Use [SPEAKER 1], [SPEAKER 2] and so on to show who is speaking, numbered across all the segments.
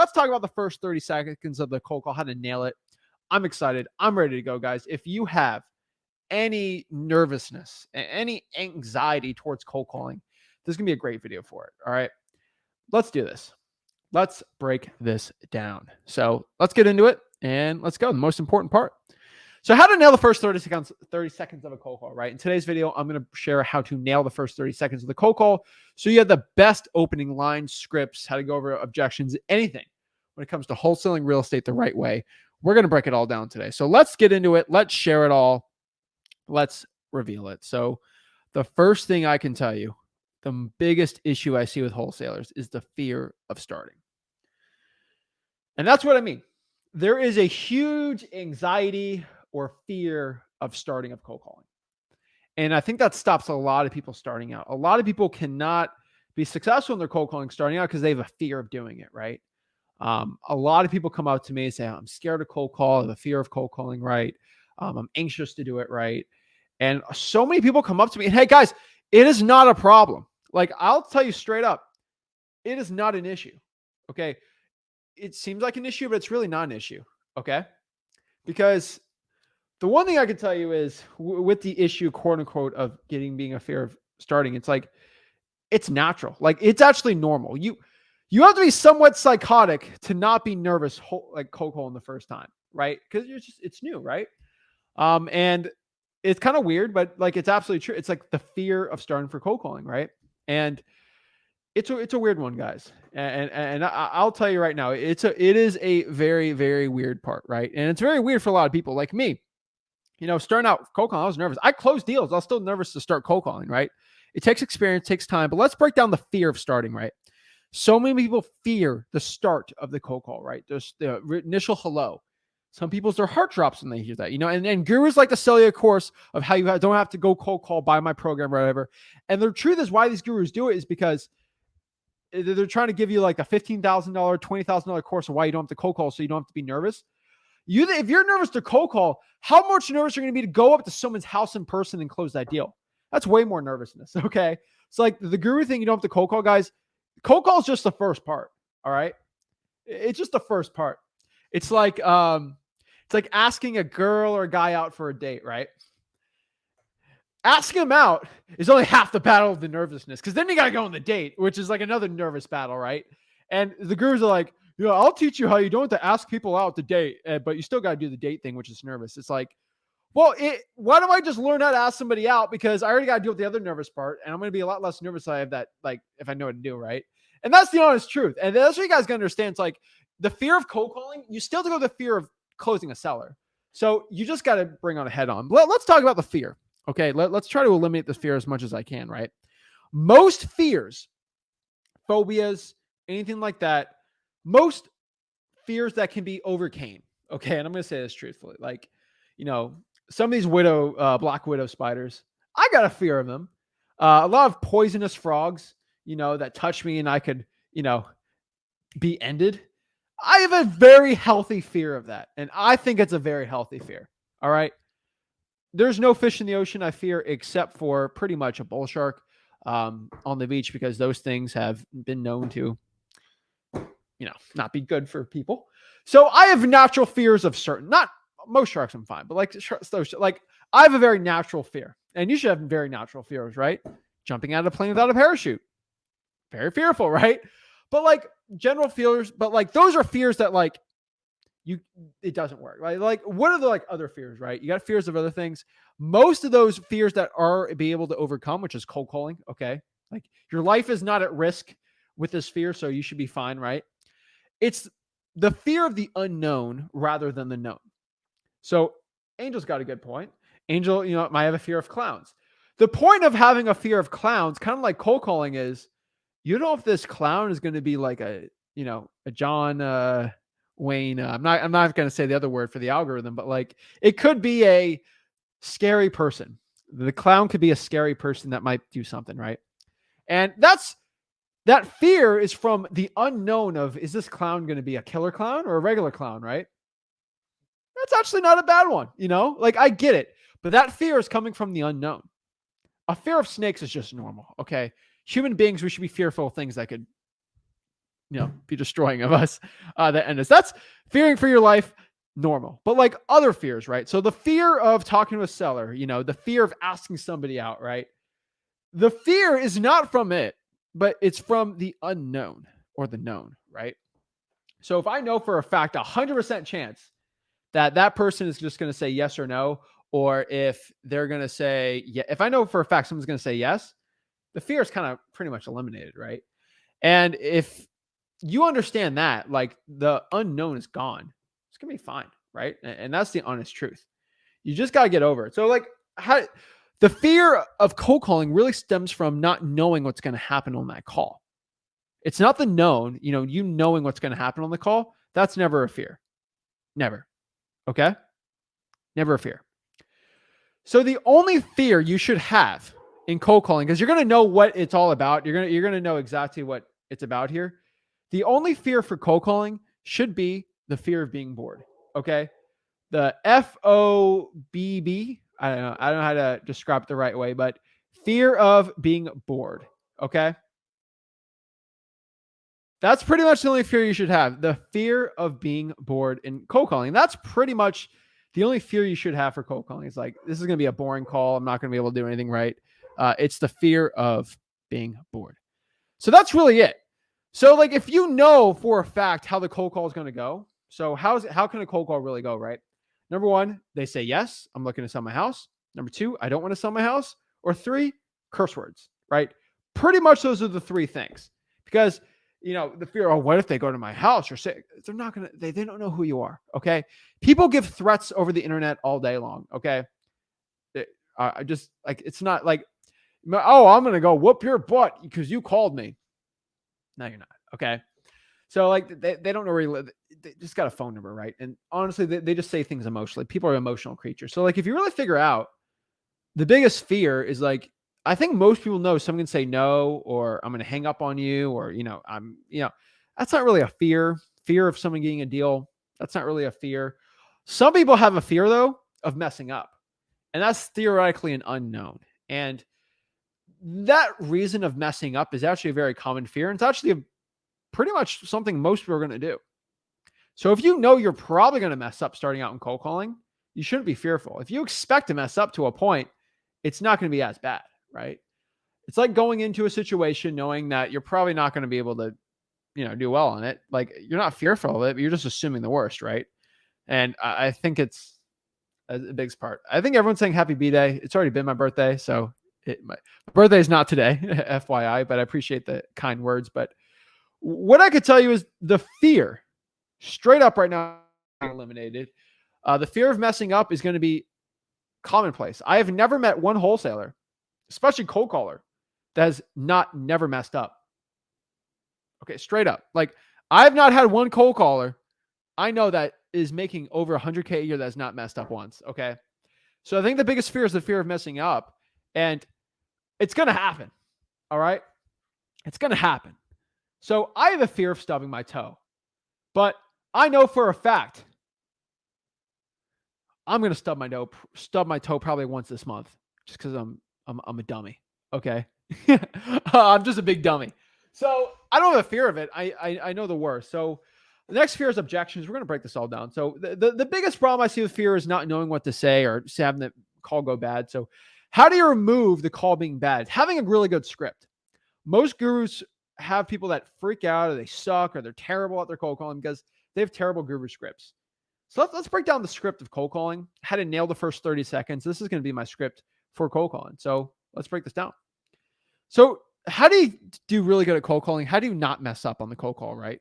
[SPEAKER 1] let's talk about the first 30 seconds of the cold call, how to nail it. I'm excited. I'm ready to go, guys. If you have any nervousness, any anxiety towards cold calling, this is going to be a great video for it. All right. Let's do this. Let's break this down. So let's get into it and let's go. The most important part. So how to nail the first 30 seconds of a cold call, right? In today's video, I'm going to share how to nail the first 30 seconds of the cold call. So you have the best opening line, scripts, how to go over objections, anything when it comes to wholesaling real estate the right way. We're going to break it all down today. So let's get into it. Let's share it all. Let's reveal it. So the first thing I can tell you, the biggest issue I see with wholesalers is the fear of starting. And that's what I mean. There is a huge anxiety or fear of starting of cold calling. And I think that stops a lot of people starting out. A lot of people cannot be successful in their cold calling starting out because they have a fear of doing it, right? A lot of people come up to me and say, I'm scared of cold call. I have a fear of cold calling, right? I'm anxious to do it, right? And so many people come up to me and, hey, guys, it is not a problem. Like, I'll tell you straight up, it is not an issue, okay? It seems like an issue, but it's really not an issue, okay? Because the one thing I can tell you is with the issue, quote unquote, of being a fear of starting, it's like, it's natural. Like, it's actually normal. You have to be somewhat psychotic to not be nervous, like cold calling the first time, right? Because it's new, right? And it's kind of weird, but like, it's absolutely true. It's like the fear of starting for cold calling, right? And it's a weird one, guys. And I'll tell you right now, it is a very, very weird part, right? And it's very weird for a lot of people like me. Starting out cold calling, I was nervous. I closed deals. I was still nervous to start cold calling, right? It takes experience, takes time, but let's break down the fear of starting, right? So many people fear the start of the cold call, right? There's the initial hello. Some people's their heart drops when they hear that, and gurus like to sell you a course of how you don't have to go cold call, buy my program or whatever. And the truth is why these gurus do it is because they're trying to give you like a $15,000, $20,000 course of why you don't have to cold call so you don't have to be nervous. If you're nervous to cold call, how much nervous are you going to be to go up to someone's house in person and close that deal? That's way more nervousness, okay? It's like the guru thing, you don't have to cold call, guys. Cold call is just the first part, all right? It's just the first part. It's like asking a girl or a guy out for a date, right? Asking them out is only half the battle of the nervousness because then you got to go on the date, which is like another nervous battle, right? And the gurus are like, I'll teach you how you don't have to ask people out to date, but you still got to do the date thing, which is nervous. It's like, well, why don't I just learn how to ask somebody out? Because I already got to deal with the other nervous part, and I'm going to be a lot less nervous if I have that, like, if I know what to do, right? And that's the honest truth. And that's what you guys got to understand. It's like the fear of cold calling, you still have to go with the fear of closing a seller. So you just got to bring on a head on. Let's talk about the fear. Okay, let's try to eliminate the fear as much as I can, right? Most fears, phobias, anything like that, most fears that can be overcame. Okay, and I'm going to say this truthfully. Like, some of these black widow spiders, I got a fear of them. A lot of poisonous frogs, that touch me and I could, be ended. I have a very healthy fear of that. And I think it's a very healthy fear. All right. There's no fish in the ocean I fear except for pretty much a bull shark on the beach because those things have been known to, not be good for people. So I have natural fears of not most sharks I'm fine, but like I have a very natural fear. And you should have very natural fears, right? Jumping out of a plane without a parachute. Very fearful, right? But like general fears, but like those are fears that like it doesn't work, right? Like what are the like other fears, right? You got fears of other things. Most of those fears that are be able to overcome, which is cold calling, okay? Like your life is not at risk with this fear, so you should be fine, right? It's the fear of the unknown rather than the known. So Angel's got a good point. Angel, might have a fear of clowns. The point of having a fear of clowns, kind of like cold calling, is you don't know if this clown is going to be like a John Wayne. I'm not going to say the other word for the algorithm, but like it could be a scary person. The clown could be a scary person that might do something, right? And that fear is from the unknown of, is this clown going to be a killer clown or a regular clown, right? That's actually not a bad one, like I get it, but that fear is coming from the unknown. A fear of snakes is just normal. Okay. Human beings, we should be fearful of things that could be destroying of us that end us. That's fearing for your life, normal. But like other fears, right? So the fear of talking to a seller, the fear of asking somebody out, right? The fear is not from it, but it's from the unknown or the known, right? So if I know for a fact, 100% chance that person is just going to say yes or no, or if they're going to say, yeah, if I know for a fact someone's going to say yes, the fear is kind of pretty much eliminated, right? And if you understand that, like the unknown is gone, it's going to be fine, right? And that's the honest truth. You just got to get over it. So like the fear of cold calling really stems from not knowing what's going to happen on that call. It's not the known, you knowing what's going to happen on the call. That's never a fear. Never. Okay? Never a fear. So the only fear you should have in cold calling, because you're going to know what it's all about. You're going to know exactly what it's about here. The only fear for cold calling should be the fear of being bored. Okay? The FOBB, I don't know how to describe it the right way, but fear of being bored. Okay? That's pretty much the only fear you should have. The fear of being bored in cold calling. That's pretty much the only fear you should have for cold calling. It's like, this is going to be a boring call. I'm not going to be able to do anything right. It's the fear of being bored. So that's really it. So like, if you know for a fact how the cold call is going to go, so how can a cold call really go, right? Number one, they say, yes, I'm looking to sell my house. Number two, I don't want to sell my house. Or three, curse words, right? Pretty much those are the three things. Because the fear, what if they go to my house or say, they're not going to, they don't know who you are. Okay. People give threats over the internet all day long. Okay. I just like, it's not like, oh, I'm going to go whoop your butt because you called me. No, you're not. Okay. So like they don't know where you live. They just got a phone number. Right. And honestly, they just say things emotionally. People are emotional creatures. So like, if you really figure out the biggest fear is like, I think most people know someone can say no, or I'm going to hang up on you, or, that's not really a fear. Fear of someone getting a deal. That's not really a fear. Some people have a fear though of messing up, and that's theoretically an unknown. And that reason of messing up is actually a very common fear. And it's actually pretty much something most people are going to do. So if you know you're probably going to mess up starting out in cold calling, you shouldn't be fearful. If you expect to mess up to a point, it's not going to be as bad, right? It's like going into a situation knowing that you're probably not going to be able to, do well on it. Like, you're not fearful of it, but you're just assuming the worst, right? And I think it's a big part. I think everyone's saying happy B-Day. It's already been my birthday, so my birthday is not today, FYI, but I appreciate the kind words. But what I could tell you is the fear, straight up right now, eliminated. The fear of messing up is going to be commonplace. I have never met one wholesaler, especially cold caller, that has never messed up. Okay, straight up. Like, I've not had one cold caller I know that is making over 100K a year that's not messed up once. Okay. So I think the biggest fear is the fear of messing up, and it's going to happen. All right. It's going to happen. So I have a fear of stubbing my toe, but I know for a fact I'm going to stub my toe probably once this month, just because I'm a dummy. Okay. I'm just a big dummy. So I don't have a fear of it. I know the worst. So the next fear is objections. We're going to break this all down. So the biggest problem I see with fear is not knowing what to say or just having the call go bad. So how do you remove the call being bad? Having a really good script. Most gurus have people that freak out, or they suck, or they're terrible at their cold calling because they have terrible guru scripts. So let's break down the script of cold calling. How to nail the first 30 seconds. This is going to be my script for cold calling. So let's break this down. So how do you do really good at cold calling? How do you not mess up on the cold call, right?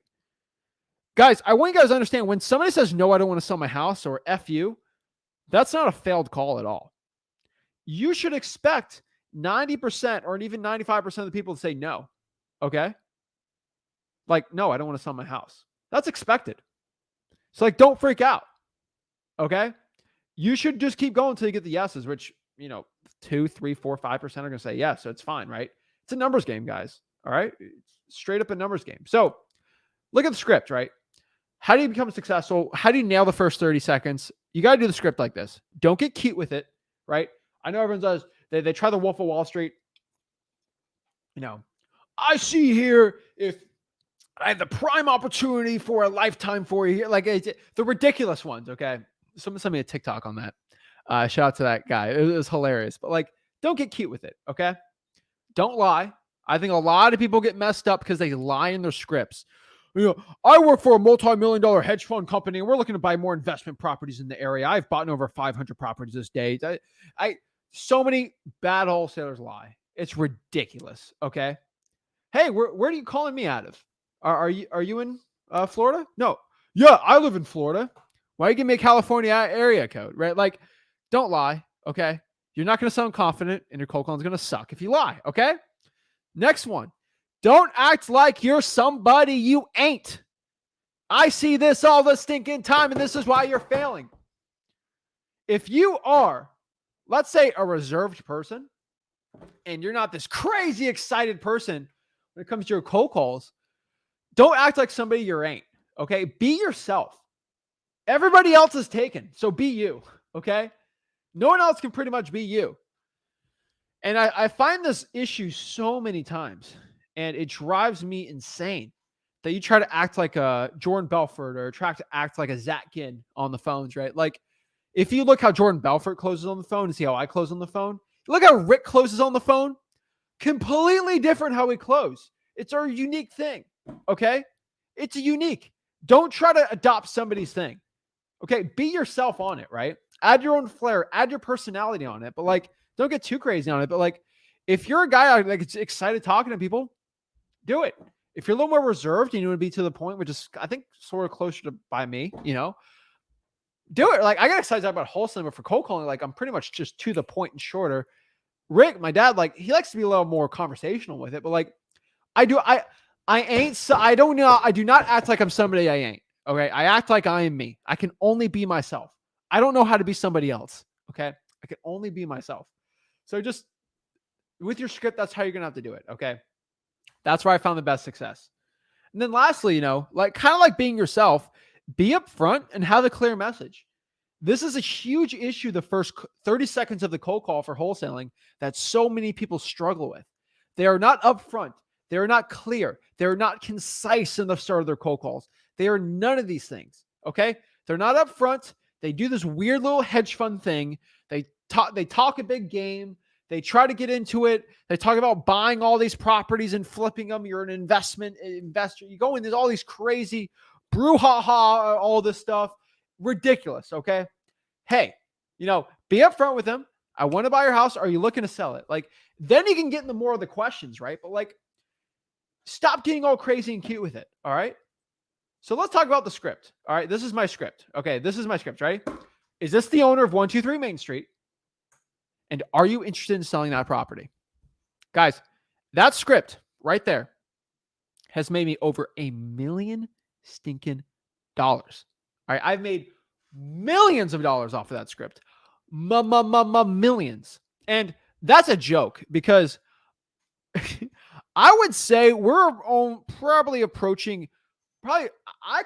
[SPEAKER 1] Guys, I want you guys to understand, when somebody says, no, I don't want to sell my house, or F you, that's not a failed call at all. You should expect 90% or even 95% of the people to say no. Okay. Like, no, I don't want to sell my house. That's expected. So like, don't freak out. Okay. You should just keep going until you get the yeses, which, 2, 3, 4, 5% are going to say yes. So it's fine, right? It's a numbers game, guys. All right. It's straight up a numbers game. So look at the script, right? How do you become successful? How do you nail the first 30 seconds? You got to do the script like this. Don't get cute with it, right? I know everyone does. They try the Wolf of Wall Street. I see here, if I have the prime opportunity for a lifetime for you here. Like the ridiculous ones. Okay. Someone sent me a TikTok on that. Shout out to that guy. It was hilarious, but like, don't get cute with it. Okay. Don't lie. I think a lot of people get messed up because they lie in their scripts. I work for a multi-million-dollar hedge fund company, and we're looking to buy more investment properties in the area. I've bought over 500 properties this day. So many bad wholesalers lie. It's ridiculous. Okay. Hey, where are you calling me out of? Are you in Florida? No. Yeah, I live in Florida. Why are you giving me a California area code? Right? Like, don't lie. Okay. You're not going to sound confident, and your cold call is going to suck if you lie. Okay. Next one. Don't act like you're somebody you ain't. I see this all the stinking time, and this is why you're failing. If you are, let's say, a reserved person, and you're not this crazy excited person when it comes to your cold calls, don't act like somebody you ain't. Okay. Be yourself. Everybody else is taken. So be you. Okay. No one else can pretty much be you. And I find this issue so many times, and it drives me insane that you try to act like a Jordan Belfort or try to act like a Zach Ginn on the phones, right? Like, if you look how Jordan Belfort closes on the phone and see how I close on the phone, look how Rick closes on the phone. Completely different how we close. It's our unique thing, okay? It's unique. Don't try to adopt somebody's thing, okay? Be yourself on it, right? Add your own flair, add your personality on it, but like, don't get too crazy on it. But like, if you're a guy like excited talking to people, do it. If you're a little more reserved and you want to be to the point, which is, I think, sort of closer to by me, do it. Like, I got excited about wholesaling, but for cold calling, like, I'm pretty much just to the point and shorter. Rick, my dad, like, he likes to be a little more conversational with it, but like, I do not act like I'm somebody I ain't. Okay. I act like I am me. I can only be myself. I don't know how to be somebody else. Okay. I can only be myself. So just with your script, that's how you're going to have to do it. Okay. That's where I found the best success. And then lastly, like kind of like being yourself, be upfront and have a clear message. This is a huge issue the first 30 seconds of the cold call for wholesaling that so many people struggle with. They are not upfront. They are not clear. They're not concise in the start of their cold calls. They are none of these things. Okay. They're not upfront. They do this weird little hedge fund thing. They talk a big game. They try to get into it. They talk about buying all these properties and flipping them. You're an investor. You go into all these crazy brouhaha, all this stuff. Ridiculous. Okay. Hey, be upfront with them. I want to buy your house. Are you looking to sell it? Like, then you can get into more of the questions, right? But like, stop getting all crazy and cute with it. All right. So let's talk about the script. All right. This is my script. Okay. This is my script, right? Is this the owner of 123 Main Street? And are you interested in selling that property? Guys, that script right there has made me over $1 million stinking dollars. All right. I've made millions of dollars off of that script. Millions. And that's a joke because I would say we're probably approaching, I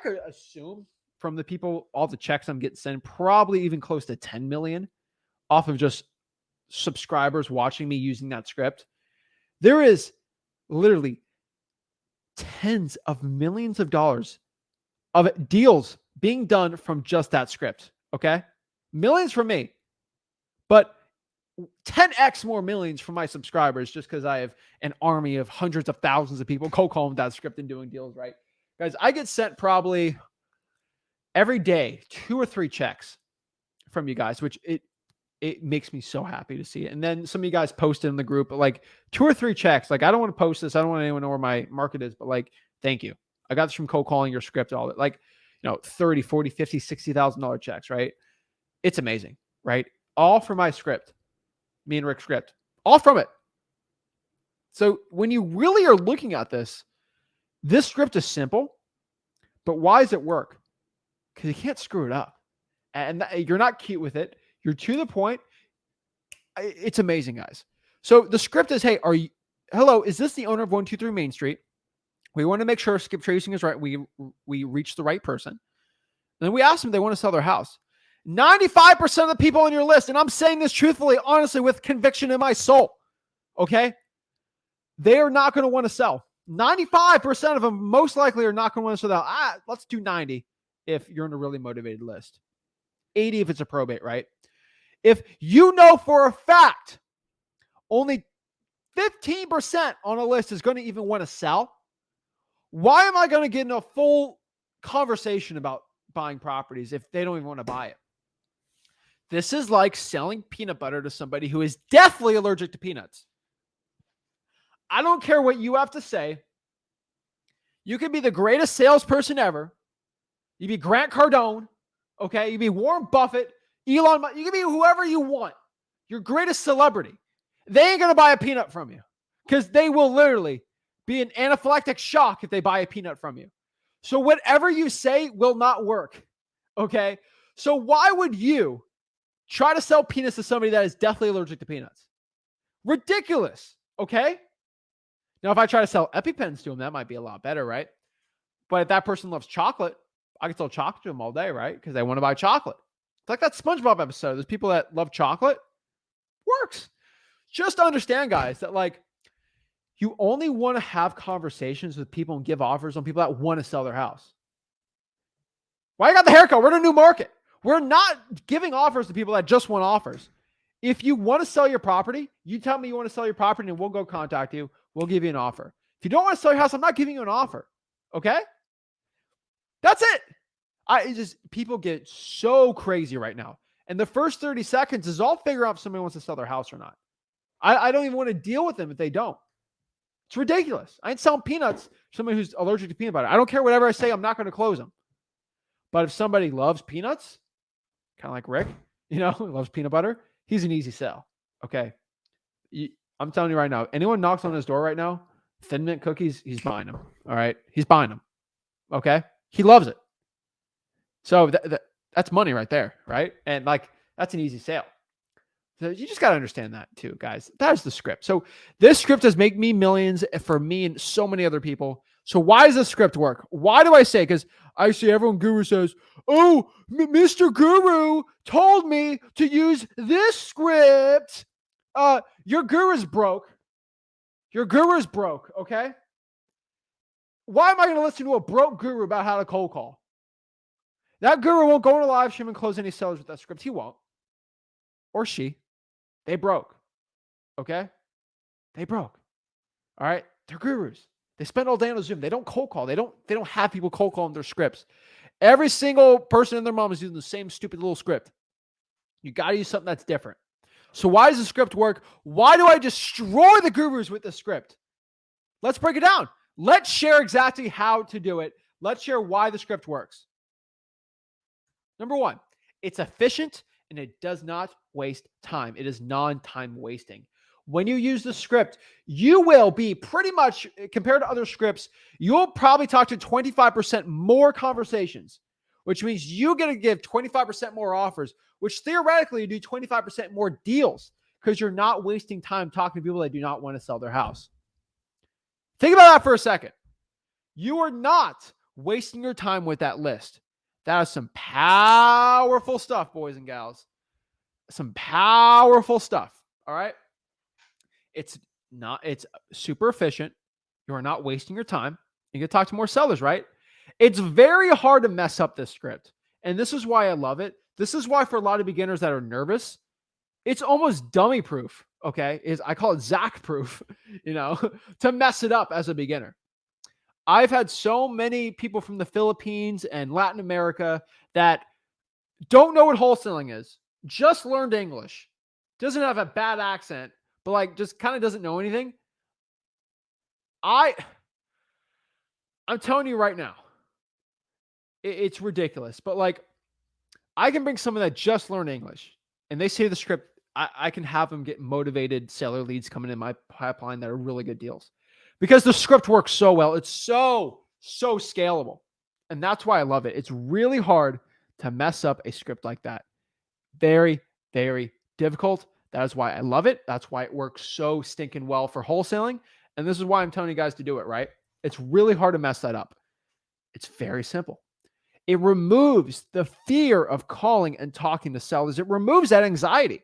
[SPEAKER 1] could assume from the people, all the checks I'm getting sent, probably even close to 10 million off of just subscribers watching me using that script. There is literally tens of millions of dollars of deals being done from just that script. Okay. Millions from me, but 10x more millions from my subscribers just because I have an army of hundreds of thousands of people cold calling that script and doing deals, right? Guys, I get sent probably every day 2 or 3 checks from you guys, which it makes me so happy to see it. And then some of you guys posted in the group, like 2 or 3 checks. Like, I don't want to post this. I don't want anyone to know where my market is, but like, thank you. I got this from cold calling your script, all that, like, 30, 40, 50, $60,000 checks, right? It's amazing, right? All for my script, me and Rick's script, all from it. So when you really are looking at this script is simple, but why does it work? Because you can't screw it up. And you're not cute with it. You're to the point. It's amazing, guys. So the script is, hey, hello, is this the owner of 123 Main Street? We want to make sure skip tracing is right. We reach the right person. And then we ask them if they want to sell their house. 95% of the people on your list, and I'm saying this truthfully, honestly, with conviction in my soul, okay? They are not going to want to sell. 95% of them most likely are not going to want to sell the house. Let's do 90 if you're in a really motivated list. 80 if it's a probate, right? If you know for a fact only 15% on a list is going to even want to sell, why am I going to get in a full conversation about buying properties if they don't even want to buy it? This is like selling peanut butter to somebody who is deathly allergic to peanuts. I don't care what you have to say. You can be the greatest salesperson ever. You be Grant Cardone, okay? You be Warren Buffett, Elon Musk. You can be whoever you want. Your greatest celebrity. They ain't going to buy a peanut from you because they will literally be an anaphylactic shock if they buy a peanut from you. So whatever you say will not work, okay? So why would you try to sell peanuts to somebody that is deathly allergic to peanuts? Ridiculous, okay? Now, if I try to sell EpiPens to them, that might be a lot better, right? But if that person loves chocolate, I can sell chocolate to them all day, right? Because they want to buy chocolate. It's like that SpongeBob episode. There's people that love chocolate. Works. Just understand, guys, that like you only want to have conversations with people and give offers on people that want to sell their house. Why you got the haircut? We're in a new market. We're not giving offers to people that just want offers. If you want to sell your property, you tell me you want to sell your property and we'll go contact you. We'll give you an offer. If you don't want to sell your house, I'm not giving you an offer. Okay? That's it. People get so crazy right now. And the first 30 seconds is all figure out if somebody wants to sell their house or not. I don't even want to deal with them if they don't. It's ridiculous. I ain't selling peanuts to somebody who's allergic to peanut butter. I don't care whatever I say. I'm not going to close them. But if somebody loves peanuts, kind of like Rick, loves peanut butter, he's an easy sell. Okay. I'm telling you right now, anyone knocks on his door right now, Thin Mint cookies, he's buying them. All right. He's buying them. Okay. He loves it. So that's money right there. Right. And like, that's an easy sale. So you just got to understand that too, guys. That is the script. So this script has made me millions for me and so many other people. So why does this script work? Why do I say? Because I see everyone Guru says, oh, Mr. Guru told me to use this script. Your guru's broke. Your guru's broke, okay? Why am I going to listen to a broke guru about how to cold call? That guru won't go on a live stream and close any sellers with that script. He won't. Or she. They broke. Okay? They broke. All right? They're gurus. They spend all day on a Zoom. They don't cold call. They don't have people cold call in their scripts. Every single person and their mom is using the same stupid little script. You got to use something that's different. So why does the script work? Why do I destroy the gurus with the script? Let's break it down. Let's share exactly how to do it. Let's share why the script works. Number one, it's efficient and it does not waste time. It is non-time wasting. When you use the script, you will be pretty much, compared to other scripts, you'll probably talk to 25% more conversations, which means you're going to give 25% more offers, which theoretically you do 25% more deals because you're not wasting time talking to people that do not want to sell their house. Think about that for a second. You are not wasting your time with that list. That is some powerful stuff, boys and gals. Some powerful stuff. All right. It's super efficient. You are not wasting your time. You can talk to more sellers, right? It's very hard to mess up this script. And this is why I love it. This is why for a lot of beginners that are nervous, it's almost dummy proof. Okay. I call it Zach proof, to mess it up as a beginner. I've had so many people from the Philippines and Latin America that don't know what wholesaling is, just learned English, doesn't have a bad accent, but like just kind of doesn't know anything. I'm telling you right now, it's ridiculous. But like, I can bring someone that just learned English and they say the script, I can have them get motivated seller leads coming in my pipeline that are really good deals. Because the script works so well. It's so scalable. And that's why I love it. It's really hard to mess up a script like that. Very, very difficult. That is why I love it. That's why it works so stinking well for wholesaling. And this is why I'm telling you guys to do it, right? It's really hard to mess that up. It's very simple. It removes the fear of calling and talking to sellers. It removes that anxiety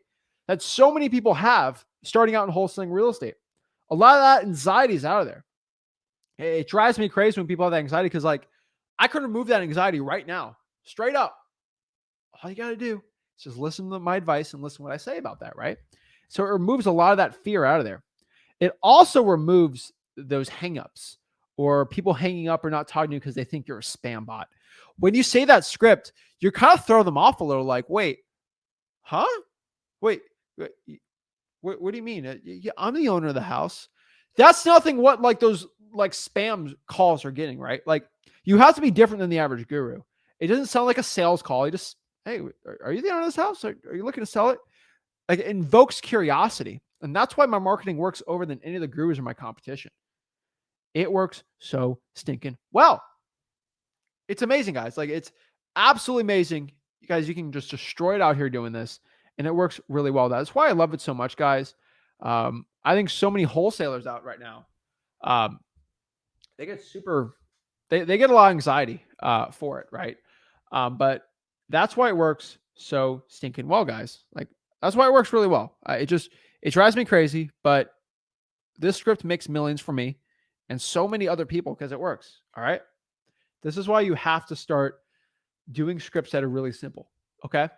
[SPEAKER 1] that so many people have starting out in wholesaling real estate. A lot of that anxiety is out of there. It drives me crazy when people have that anxiety because, like, I could remove that anxiety right now, straight up. All you got to do is just listen to my advice and listen to what I say about that, right? So it removes a lot of that fear out of there. It also removes those hangups or people hanging up or not talking to you because they think you're a spam bot. When you say that script, you kind of throw them off a little like, wait, huh? Wait, what do you mean? Yeah, I'm the owner of the house. That's nothing what like those like spam calls are getting, right? Like you have to be different than the average guru. It doesn't sound like a sales call. You just, hey, are you the owner of this house? Are you looking to sell it? Like it invokes curiosity. And that's why my marketing works over than any of the gurus in my competition. It works so stinking well. It's amazing, guys. Like it's absolutely amazing. You guys, you can just destroy it out here doing this. And it works really well. That's why I love it so much, guys. I think so many wholesalers out right now, they get they get a lot of anxiety for it, right? But that's why it works so stinking well, guys. Like that's why it works really well. It drives me crazy, but this script makes millions for me and so many other people because it works. All right. This is why you have to start doing scripts that are really simple. Okay.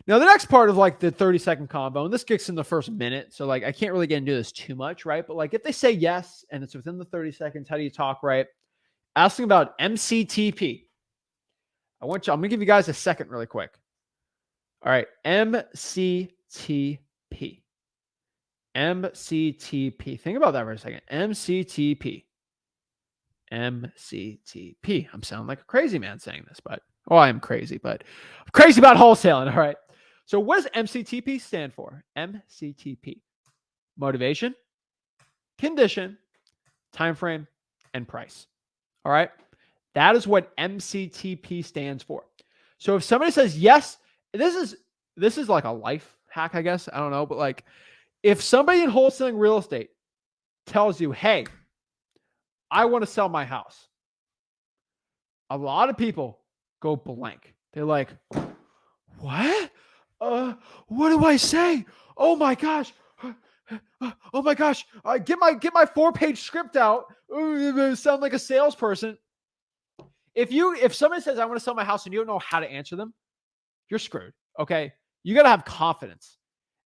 [SPEAKER 1] Now, the next part of like the 30-second combo, and this gets in the first minute. So like, I can't really get into this too much, right? But like if they say yes, and it's within the 30 seconds, how do you talk, right? Asking about MCTP. I'm going to give you guys a second really quick. All right. MCTP. MCTP. Think about that for a second. MCTP. MCTP. I'm sounding like a crazy man saying this, but I am crazy, but I'm crazy about wholesaling. All right. So what does MCTP stand for? MCTP. Motivation, condition, time frame, and price. All right. That is what MCTP stands for. So if somebody says yes, this is like a life hack, I guess. I don't know, but like if somebody in wholesaling real estate tells you, hey, I want to sell my house, a lot of people go blank. They're like, what? What do I say? Oh my gosh. Oh my gosh. Get my 4-page script out. Sound like a salesperson. If somebody says I want to sell my house and you don't know how to answer them, you're screwed. Okay. You got to have confidence.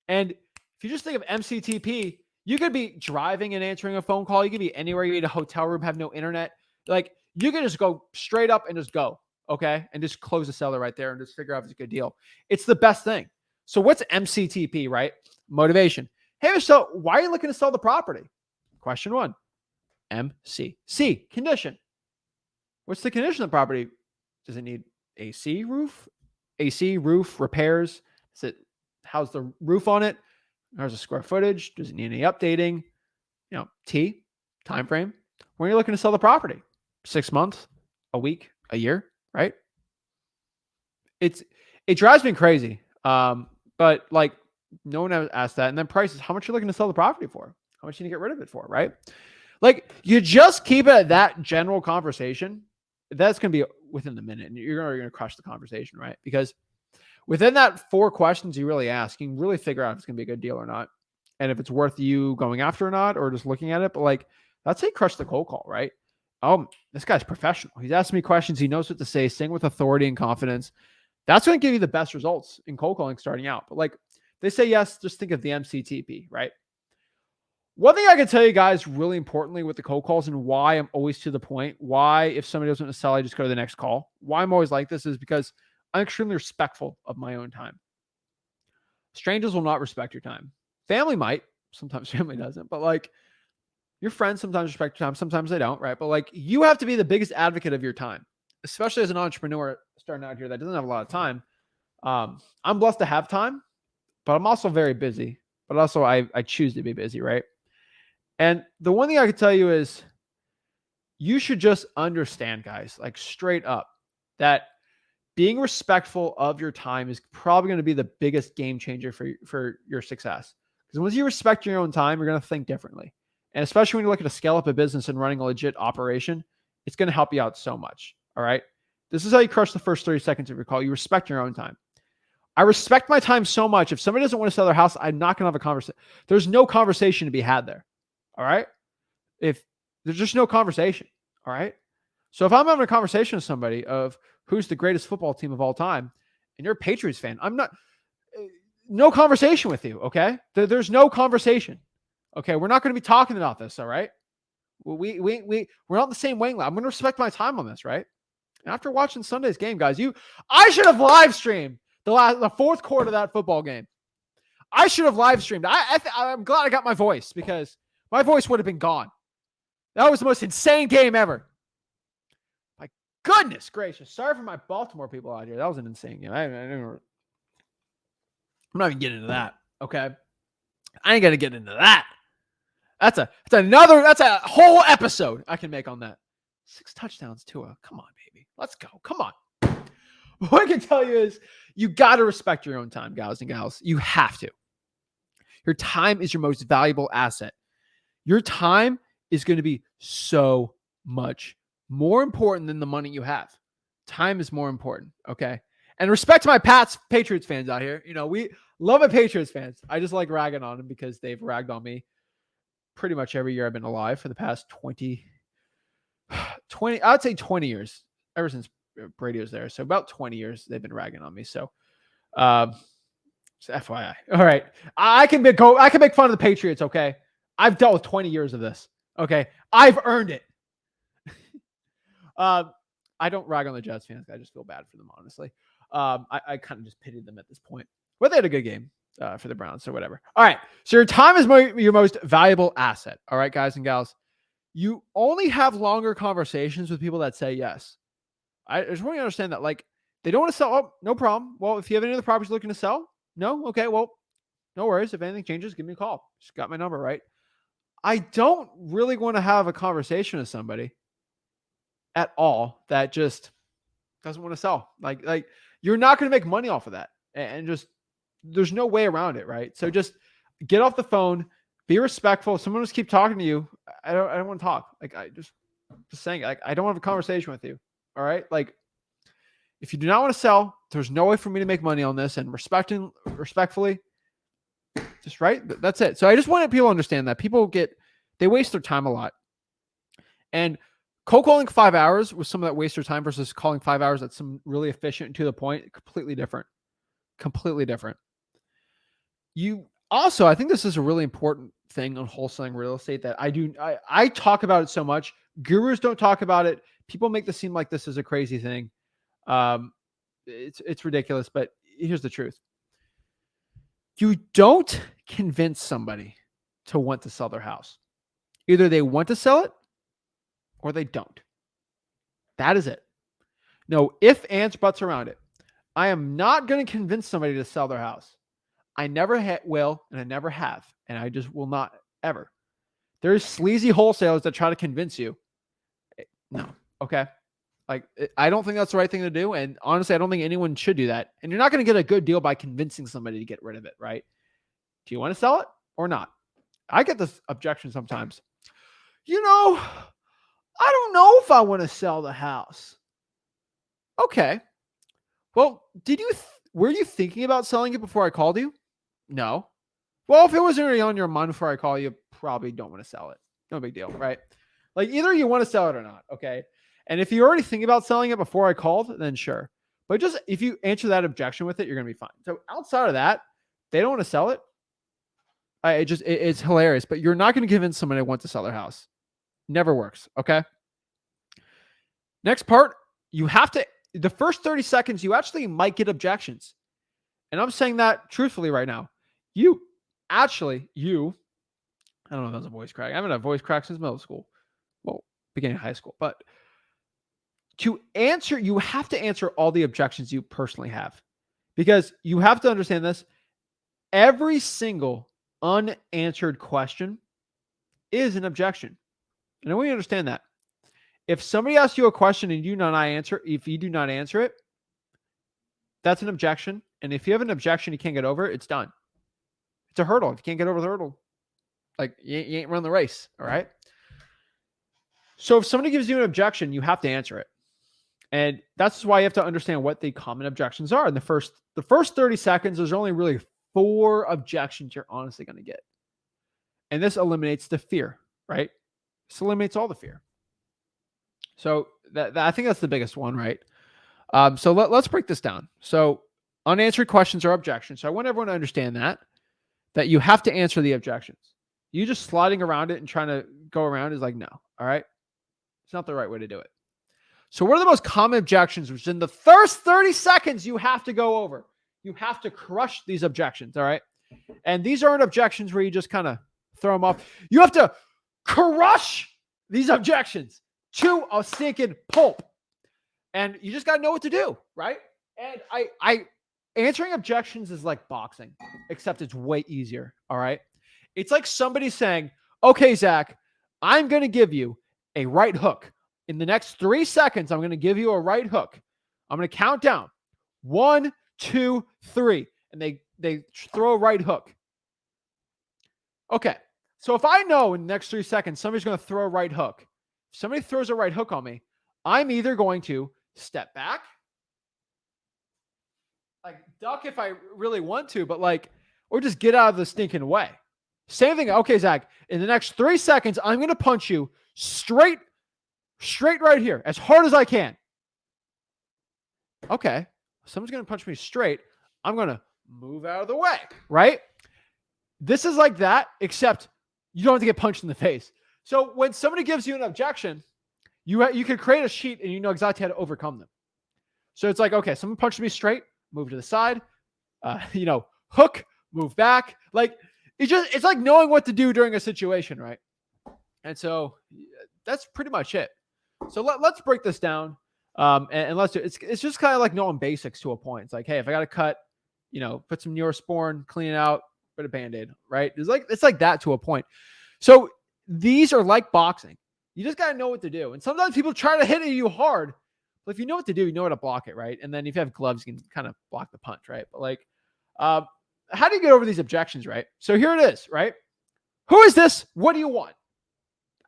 [SPEAKER 1] And if you just think of MCTP, you could be driving and answering a phone call. You could be anywhere. You need a hotel room, have no internet. Like you can just go straight up and just go. Okay. And just close the seller right there and just figure out if it's a good deal. It's the best thing. So what's MCTP, right? Motivation. Hey, so why are you looking to sell the property? Question 1. MC. C. Condition. What's the condition of the property? Does it need AC roof? AC roof repairs? How's the roof on it? How's the square footage? Does it need any updating? T. Time frame. When are you looking to sell the property? 6 months? A week? A year? Right? It drives me crazy. But like no one ever asked that. And then prices, how much you're looking to sell the property for? How much you need to get rid of it for, right? Like you just keep it at that general conversation. That's going to be within the minute and you're going to crush the conversation, right? Because within that 4 questions you really ask, you can really figure out if it's going to be a good deal or not. And if it's worth you going after or not, or just looking at it. But like, that's how you crush the cold call, right? Oh, this guy's professional. He's asking me questions. He knows what to say, saying with authority and confidence. That's going to give you the best results in cold calling starting out. But like they say yes, just think of the MCTP, right? One thing I can tell you guys really importantly with the cold calls and why I'm always to the point, why if somebody doesn't want to sell, I just go to the next call. Why I'm always like this is because I'm extremely respectful of my own time. Strangers will not respect your time. Family might. Sometimes family doesn't. But like your friends sometimes respect your time. Sometimes they don't, right? But like you have to be the biggest advocate of your time, especially as an entrepreneur starting out here that doesn't have a lot of time. I'm blessed to have time, but I'm also very busy. But also I choose to be busy, right? And the one thing I can tell you is you should just understand, guys, like straight up, that being respectful of your time is probably going to be the biggest game changer for your success. Because once you respect your own time, you're going to think differently. And especially when you look at a scale up a business and running a legit operation, it's going to help you out so much. All right. This is how you crush the first 30 seconds of your call. You respect your own time. I respect my time so much. If somebody doesn't want to sell their house, I'm not going to have a conversation. There's no conversation to be had there. All right. If There's just no conversation. All right. So if I'm having a conversation with somebody of who's the greatest football team of all time, and you're a Patriots fan, I'm not, no conversation with you. Okay. There's no conversation. Okay. We're not going to be talking about this. All right. We're not on the same wavelength. I'm going to respect my time on this. Right. And after watching Sunday's game, guys, I should have live streamed the fourth quarter of that football game. I should have live streamed. I'm glad I got my voice, because my voice would have been gone. That was the most insane game ever. My goodness gracious. Sorry for my Baltimore people out here. That was an insane game. I'm not even getting into that. Okay. I ain't going to get into that. That's a whole episode I can make on that. 6 touchdowns to a, come on, baby. Let's go. Come on. What I can tell you is you got to respect your own time, guys and gals. You have to. Your time is your most valuable asset. Your time is going to be so much more important than the money you have. Time is more important. Okay. And respect to my Patriots fans out here. We love my Patriots fans. I just like ragging on them because they've ragged on me pretty much every year I've been alive for the past 20, I'd say 20 years, ever since Brady was there. So about 20 years they've been ragging on me. So, FYI. All right. I can make fun of the Patriots. Okay. I've dealt with 20 years of this. Okay. I've earned it. I don't rag on the Jets fans. I just feel bad for them, honestly. I kind of just pitied them at this point, but they had a good game for the Browns, so whatever. All right. So your time is your most valuable asset. All right, guys and gals. You only have longer conversations with people that say yes. I just want you to understand that, like, they don't want to sell. Oh, no problem. Well, if you have any other properties looking to sell, no. Okay. Well, no worries. If anything changes, give me a call. Just got my number, right? I don't really want to have a conversation with somebody at all that just doesn't want to sell. Like you're not going to make money off of that. And just, there's no way around it. Right. So just get off the phone, be respectful. If someone just keep talking to you, I don't want to talk. Like, just saying, like, I don't have a conversation with you. All right. Like, if you do not want to sell, there's no way for me to make money on this, and respectfully, just right. That's it. So I just wanted people to understand that they waste their time a lot. And cold calling 5 hours with some of that waste their time versus calling 5 hours that's some really efficient and to the point, completely different. I think this is a really important thing on wholesaling real estate that I talk about it so much. Gurus don't talk about it. People make this seem like this is a crazy thing. It's ridiculous, but here's the truth. You don't convince somebody to want to sell their house. Either they want to sell it or they don't. That is it. No ifs, ands, buts around it. I am not going to convince somebody to sell their house. I never will, and I never have, and I just will not ever. There's sleazy wholesalers that try to convince you. No. Okay. Like, I don't think that's the right thing to do. And honestly, I don't think anyone should do that. And you're not going to get a good deal by convincing somebody to get rid of it, right? Do you want to sell it or not? I get this objection sometimes. I don't know if I want to sell the house. Okay. Well, were you thinking about selling it before I called you? No. Well, if it wasn't already on your mind before I call you, probably don't want to sell it. No big deal, right? Like, either you want to sell it or not, okay? And if you're already thinking about selling it before I called, then sure. But just if you answer that objection with it, you're going to be fine. So outside of that, they don't want to sell it. It's hilarious, but you're not going to convince somebody to want to sell their house. Never works, okay? Next part, the first 30 seconds, you actually might get objections. And I'm saying that truthfully right now. I don't know if that's a voice crack. I haven't had a voice crack since middle school. Well, beginning of high school. But you have to answer all the objections you personally have. Because you have to understand this. Every single unanswered question is an objection. And I want you to understand that. If somebody asks you a question and if you do not answer it, that's an objection. And if you have an objection you can't get over, it's done. It's a hurdle. If you can't get over the hurdle, like, you ain't run the race. All right. So if somebody gives you an objection, you have to answer it. And that's why you have to understand what the common objections are. In the first 30 seconds, there's only really 4 objections you're honestly going to get. And this eliminates the fear, right? This eliminates all the fear. So that I think that's the biggest one, right? So let's break this down. So unanswered questions are objections. So I want everyone to understand that you have to answer the objections. You just sliding around it and trying to go around is like, no. All right. It's not the right way to do it. So what are the most common objections, which in the first 30 seconds you have to go over? You have to crush these objections. All right. And these aren't objections where you just kind of throw them off. You have to crush these objections to a stinking pulp. And you just got to know what to do, right? And I answering objections is like boxing, except it's way easier, all right? It's like somebody saying, okay, Zach, I'm going to give you a right hook. In the next 3 seconds, I'm going to give you a right hook. I'm going to count down. 1, 2, 3. And they throw a right hook. Okay. So if I know in the next 3 seconds, somebody's going to throw a right hook. If somebody throws a right hook on me, I'm either going to step back, like duck if I really want to, but like, or just get out of the stinking way. Same thing. Okay, Zach, in the next 3 seconds, I'm going to punch you straight right here, as hard as I can. Okay. Someone's going to punch me straight. I'm going to move out of the way, right? This is like that, except you don't have to get punched in the face. So when somebody gives you an objection, you can create a sheet and you know exactly how to overcome them. So it's like, okay, someone punched me straight, move to the side, hook, move back. Like it's like knowing what to do during a situation, right? And so that's pretty much it. So let's break this down. And let's do it's just kind of like knowing basics to a point. It's like, hey, if I got to cut, put some Neosporin, clean it out, put a Band-Aid, right? It's like that to a point. So these are like boxing. You just got to know what to do. And sometimes people try to hit you hard. But if you know what to do, you know how to block it, right? And then if you have gloves, you can kind of block the punch, right? But like, how do you get over these objections, right? So here it is, right? Who is this? What do you want?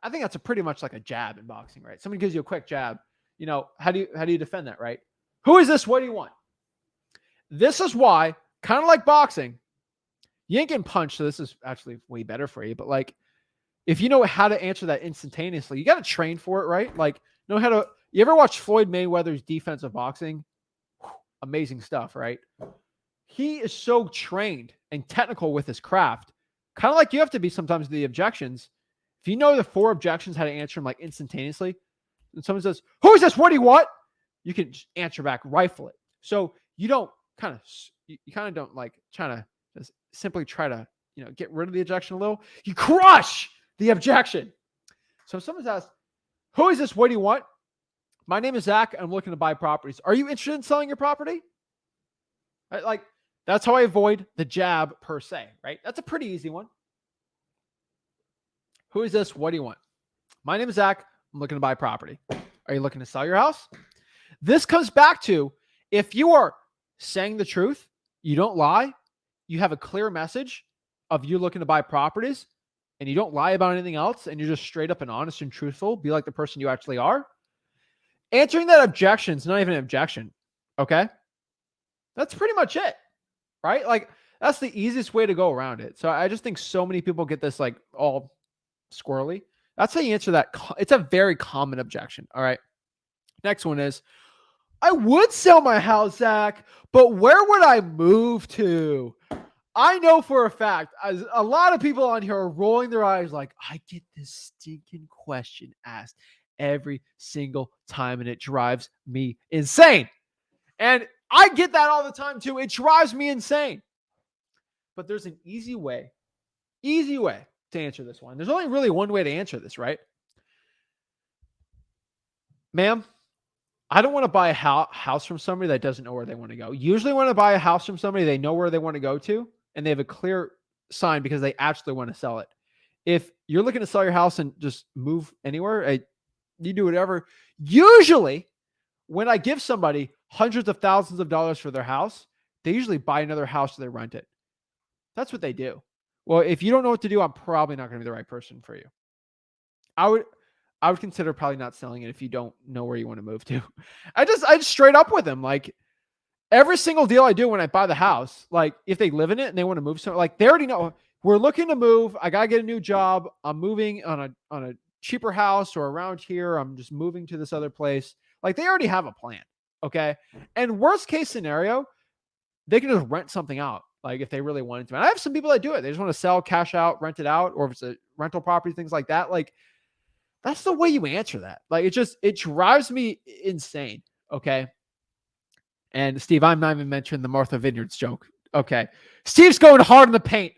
[SPEAKER 1] I think that's pretty much like a jab in boxing, right? Someone gives you a quick jab. How do you defend that, right? Who is this? What do you want? This is why, kind of like boxing, you ain't getting punched. So this is actually way better for you. But like, if you know how to answer that instantaneously, you got to train for it, right? Like, know how to. You ever watch Floyd Mayweather's defensive boxing? Amazing stuff, right? He is so trained and technical with his craft. Kind of like you have to be sometimes with the objections. If you know the 4 objections, how to answer them like instantaneously, and someone says, "Who is this? What do you want?" You can just answer back, rifle it. So you don't you kind of don't like trying to just simply try to get rid of the objection a little. You crush the objection. So if someone's asked, "Who is this? What do you want?" My name is Zach. I'm looking to buy properties. Are you interested in selling your property? Right? Like that's how I avoid the jab per se, right? That's a pretty easy one. Who is this? What do you want? My name is Zach. I'm looking to buy property. Are you looking to sell your house? This comes back to if you are saying the truth, you don't lie, you have a clear message of you looking to buy properties, and you don't lie about anything else, and you're just straight up and honest and truthful, be like the person you actually are. Answering that objection is not even an objection. Okay. That's pretty much it. Right. Like that's the easiest way to go around it. So I just think so many people get this like all squirrely. That's how you answer that. It's a very common objection. All right. Next one is, I would sell my house, Zach, but where would I move to? I know for a fact, as a lot of people on here are rolling their eyes like, I get this stinking question asked every single time, and it drives me insane. And I get that all the time too. It drives me insane. But there's an easy way to answer this one. There's only really one way to answer this, right? Ma'am, I don't want to buy a house from somebody that doesn't know where they want to go. Usually when I buy a house from somebody, they know where they want to go to, and they have a clear sign because they actually want to sell it. If you're looking to sell your house and just move anywhere, you do whatever. Usually, when I give somebody hundreds of thousands of dollars for their house, they usually buy another house or they rent it. That's what they do. Well, if you don't know what to do, I'm probably not going to be the right person for you. I would consider probably not selling it if you don't know where you want to move to. I just straight up with them. Like every single deal I do when I buy the house, like if they live in it and they want to move somewhere, like they already know we're looking to move. I got to get a new job. I'm moving on a cheaper house or around here. I'm just moving to this other place. Like they already have a plan. Okay. And worst case scenario, they can just rent something out. Like if they really wanted to. And I have some people that do it. They just want to sell, cash out, rent it out, or if it's a rental property, things like that. Like that's the way you answer that. Like it drives me insane. Okay. And Steve, I'm not even mentioning the Martha Vineyards joke. Okay. Steve's going hard in the paint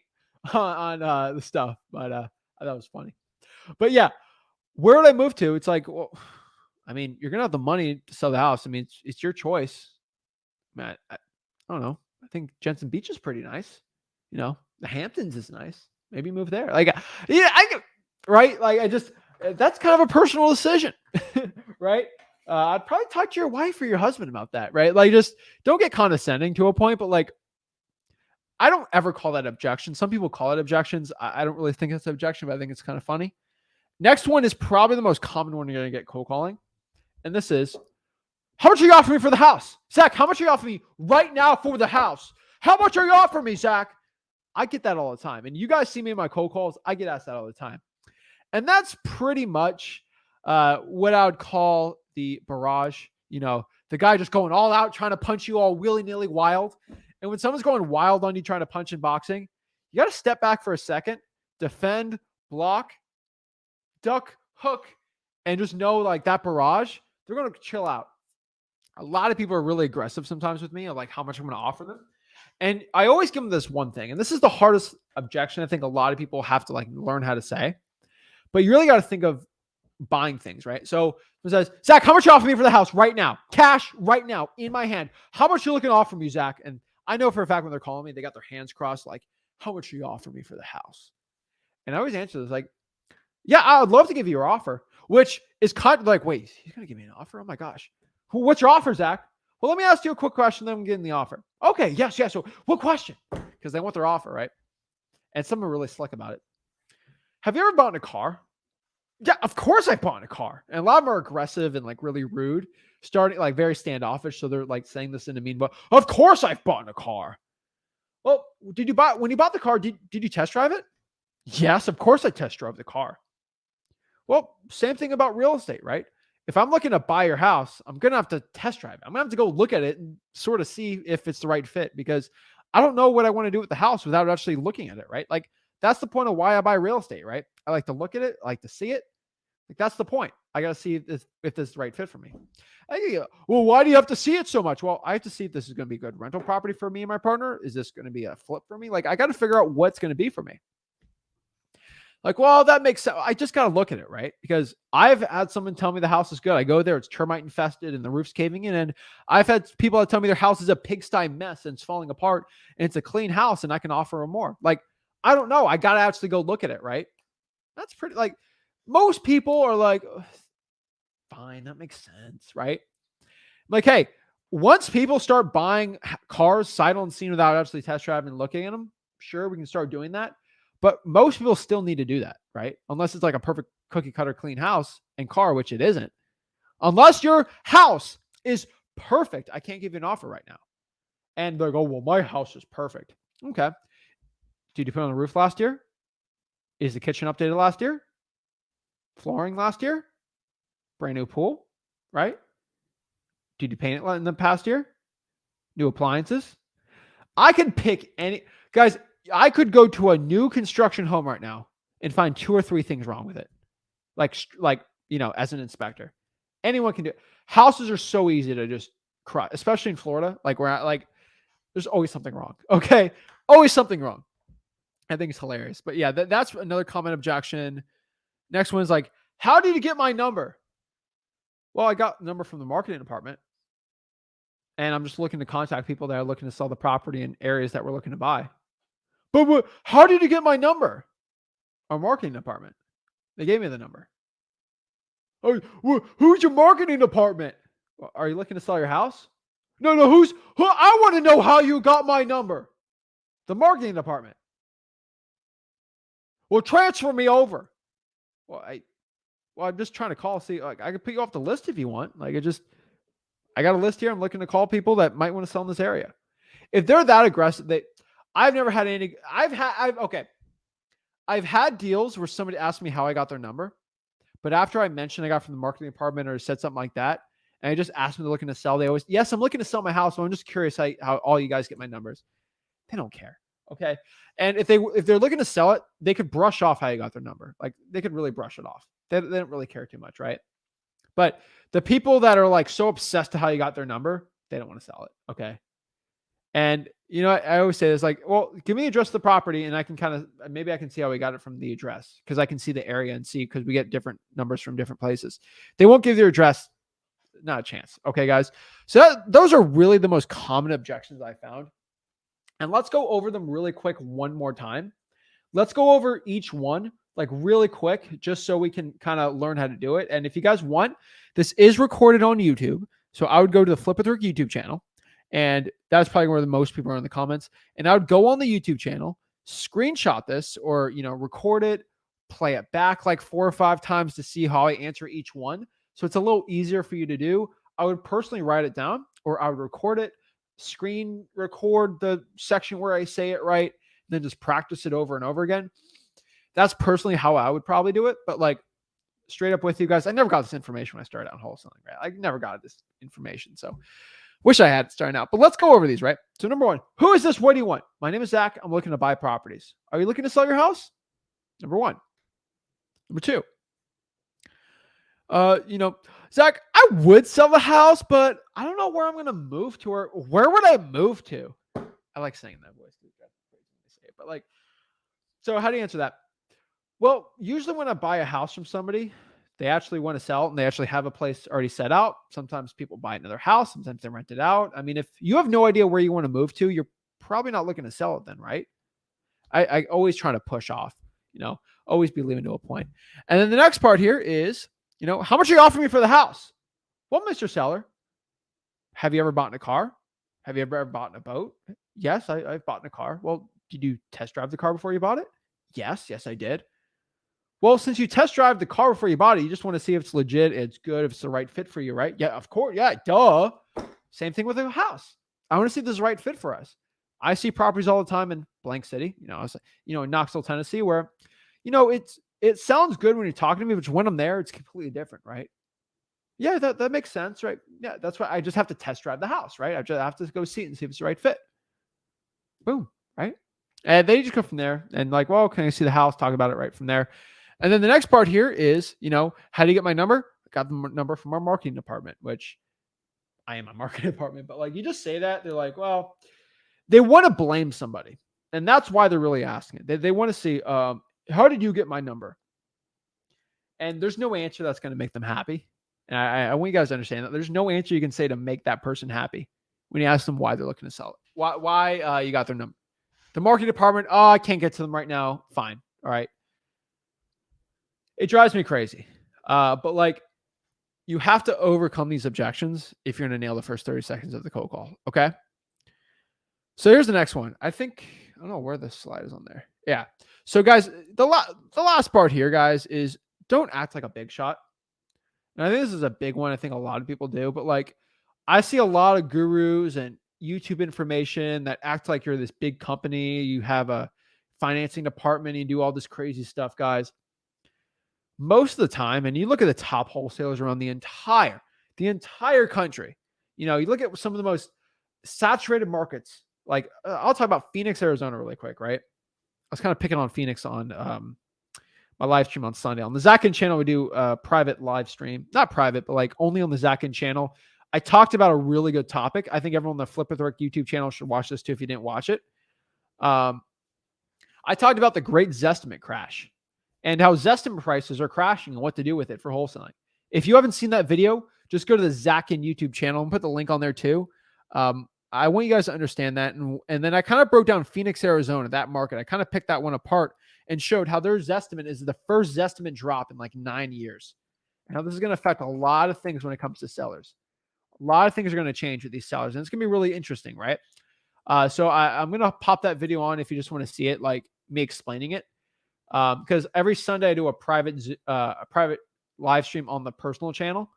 [SPEAKER 1] on the stuff, but I thought it was funny. But yeah, where would I move to? It's like, well, I mean, you're gonna have the money to sell the house. I mean, it's your choice. Man, I don't know. I think Jensen Beach is pretty nice. You know, the Hamptons is nice. Maybe move there. Like, yeah, right. Like, that's kind of a personal decision, right? I'd probably talk to your wife or your husband about that, right? Like, just don't get condescending to a point, but like, I don't ever call that objection. Some people call it objections. I don't really think it's an objection, but I think it's kind of funny. Next one is probably the most common one you're going to get cold calling. And this is, how much are you offering me for the house? Zach, how much are you offering me right now for the house? How much are you offering me, Zach? I get that all the time. And you guys see me in my cold calls. I get asked that all the time. And that's pretty much what I would call the barrage. You know, the guy just going all out, trying to punch you all willy-nilly wild. And when someone's going wild on you, trying to punch in boxing, you got to step back for a second, defend, block, duck, hook, and just know like that barrage, they're going to chill out. A lot of people are really aggressive sometimes with me of like how much I'm going to offer them. And I always give them this one thing. And this is the hardest objection I think a lot of people have to like learn how to say. But you really got to think of buying things, right? So it says, Zach, how much you offer me for the house right now? Cash right now in my hand. How much you looking to offer me, Zach? And I know for a fact when they're calling me, they got their hands crossed, like, how much you offer me for the house? And I always answer this like, yeah, I would love to give you your offer, which is kind of like, wait, he's going to give me an offer? Oh my gosh. What's your offer, Zach? Well, let me ask you a quick question, then I'm getting the offer. Okay, yes. So what question? Because they want their offer, right? And some are really slick about it. Have you ever bought a car? Yeah, of course I bought a car. And a lot of them are aggressive and like really rude, starting like very standoffish. So they're like saying this in a mean, but of course I've bought a car. Well, when you bought the car, did you test drive it? Yes, of course I test drove the car. Well, same thing about real estate, right? If I'm looking to buy your house, I'm going to have to test drive it. I'm going to have to go look at it and sort of see if it's the right fit because I don't know what I want to do with the house without actually looking at it, right? Like that's the point of why I buy real estate, right? I like to look at it. I like to see it. Like that's the point. I got to see if this is the right fit for me. Well, why do you have to see it so much? Well, I have to see if this is going to be a good rental property for me and my partner. Is this going to be a flip for me? Like I got to figure out what's going to be for me. Like, well, that makes sense. I just got to look at it, right? Because I've had someone tell me the house is good. I go there, it's termite infested and the roof's caving in. And I've had people that tell me their house is a pigsty mess and it's falling apart and it's a clean house and I can offer them more. Like, I don't know. I got to actually go look at it, right? That's pretty, like, most people are like, oh, fine, that makes sense, right? Like, hey, once people start buying cars sight unseen without actually test driving and looking at them, sure, we can start doing that. But most people still need to do that, right? Unless it's like a perfect cookie cutter clean house and car, which it isn't. Unless your house is perfect, I can't give you an offer right now. And they'll go, well, my house is perfect. Okay. Did you put on the roof last year? Is the kitchen updated last year? Flooring last year? Brand new pool, right? Did you paint it in the past year? New appliances? I can pick any, guys. I could go to a new construction home right now and find 2 or 3 things wrong with it. Like, you know, as an inspector, anyone can do it. Houses are so easy to just crush, especially in Florida. Like there's always something wrong. Okay. Always something wrong. I think it's hilarious, but yeah, that's another common objection. Next one is like, how did you get my number? Well, I got the number from the marketing department and I'm just looking to contact people that are looking to sell the property in areas that we're looking to buy. But how did you get my number? Our marketing department. They gave me the number. Oh, who's your marketing department? Are you looking to sell your house? No, who? I want to know how you got my number. The marketing department. Well, transfer me over. Well, I'm just trying to call. See, like I can put you off the list if you want. Like I got a list here. I'm looking to call people that might want to sell in this area. If they're that aggressive, I've never had any. I've had deals where somebody asked me how I got their number, But after I mentioned I got from the marketing department or said something like that, and I just asked them to looking to sell, they always, yes, I'm looking to sell my house. So I'm just curious how all you guys get my numbers. They don't care. Okay. And if they're looking to sell it, they could brush off how you got their number. Like they could really brush it off. They don't really care too much, right? But the people that are like so obsessed to how you got their number, they don't want to sell it. Okay. And I always say this, like, well, give me the address of the property, and I can kind of maybe I can see how we got it from the address because I can see the area and see because we get different numbers from different places. They won't give their address, not a chance. Okay, guys. So those are really the most common objections I found. And let's go over them really quick one more time. Let's go over each one like really quick, just so we can kind of learn how to do it. And if you guys want, this is recorded on YouTube. So I would go to the Flip With Rick YouTube channel. And that's probably where the most people are in the comments. And I would go on the YouTube channel, screenshot this or, record it, play it back like 4 or 5 times to see how I answer each one. So it's a little easier for you to do. I would personally write it down or I would record it, screen record the section where I say it right, then just practice it over and over again. That's personally how I would probably do it. But like straight up with you guys, I never got this information when I started out in wholesaling, right? I never got this information. So wish I had it starting out, but let's go over these, right? So number 1, who is this? What do you want? My name is Zach. I'm looking to buy properties. Are you looking to sell your house? Number 1. Number 2, Zach, I would sell the house, but I don't know where I'm going to move to, or where would I move to? I like saying that voice. But like, so how do you answer that? Well, usually when I buy a house from somebody, they actually want to sell it and they actually have a place already set out. Sometimes people buy another house. Sometimes they rent it out. I mean, if you have no idea where you want to move to, you're probably not looking to sell it then, right? I always try to push off, always be leaving to a point. And then the next part here is, how much are you offering me for the house? Well, Mr. Seller, have you ever bought in a car? Have you ever bought in a boat? Yes, I've bought in a car. Well, did you test drive the car before you bought it? Yes, I did. Well, since you test drive the car before you bought it, you just want to see if it's legit, it's good, if it's the right fit for you, right? Yeah, of course. Yeah, duh. Same thing with a house. I want to see if this is the right fit for us. I see properties all the time in blank city, in Knoxville, Tennessee, where, it sounds good when you're talking to me, but when I'm there, it's completely different, right? Yeah, that makes sense, right? Yeah, that's why I just have to test drive the house, right? I just have to go see it and see if it's the right fit. Boom, right? And they just go from there and like, well, can I see the house? Talk about it right from there. And then the next part here is, how do you get my number? I got the number from our marketing department, which I am a marketing department, but like you just say that, they're like, well, they want to blame somebody. And that's why they're really asking it. They want to see, how did you get my number? And there's no answer that's going to make them happy. And I want you guys to understand that there's no answer you can say to make that person happy when you ask them why they're looking to sell it. Why you got their number. The marketing department, I can't get to them right now. Fine. All right. It drives me crazy. But like, you have to overcome these objections if you're going to nail the first 30 seconds of the cold call. Okay. So here's the next one. I don't know where this slide is on there. Yeah. So guys, the last part here, guys, is don't act like a big shot. And I think this is a big one. I think a lot of people do, but like, I see a lot of gurus and YouTube information that act like you're this big company. You have a financing department. You do all this crazy stuff, guys. Most of the time, and you look at the top wholesalers around the entire country, you look at some of the most saturated markets. Like I'll talk about Phoenix, Arizona really quick, right? I was kind of picking on Phoenix on my live stream on Sunday. On the Zachin channel, we do a private live stream. Not private, but like only on the Zachin channel. I talked about a really good topic. I think everyone on the Flip With Rick YouTube channel should watch this too if you didn't watch it. I talked about the great Zestimate crash and how Zestimate prices are crashing and what to do with it for wholesaling. If you haven't seen that video, just go to the Zachin YouTube channel and put the link on there too. I want you guys to understand that. And then I kind of broke down Phoenix, Arizona, that market. I kind of picked that one apart and showed how their Zestimate is the first Zestimate drop in like 9 years. And how this is going to affect a lot of things when it comes to sellers. A lot of things are going to change with these sellers, and it's going to be really interesting, right? So I'm going to pop that video on if you just want to see it, like me explaining it. Because every Sunday I do a private live stream on the personal channel.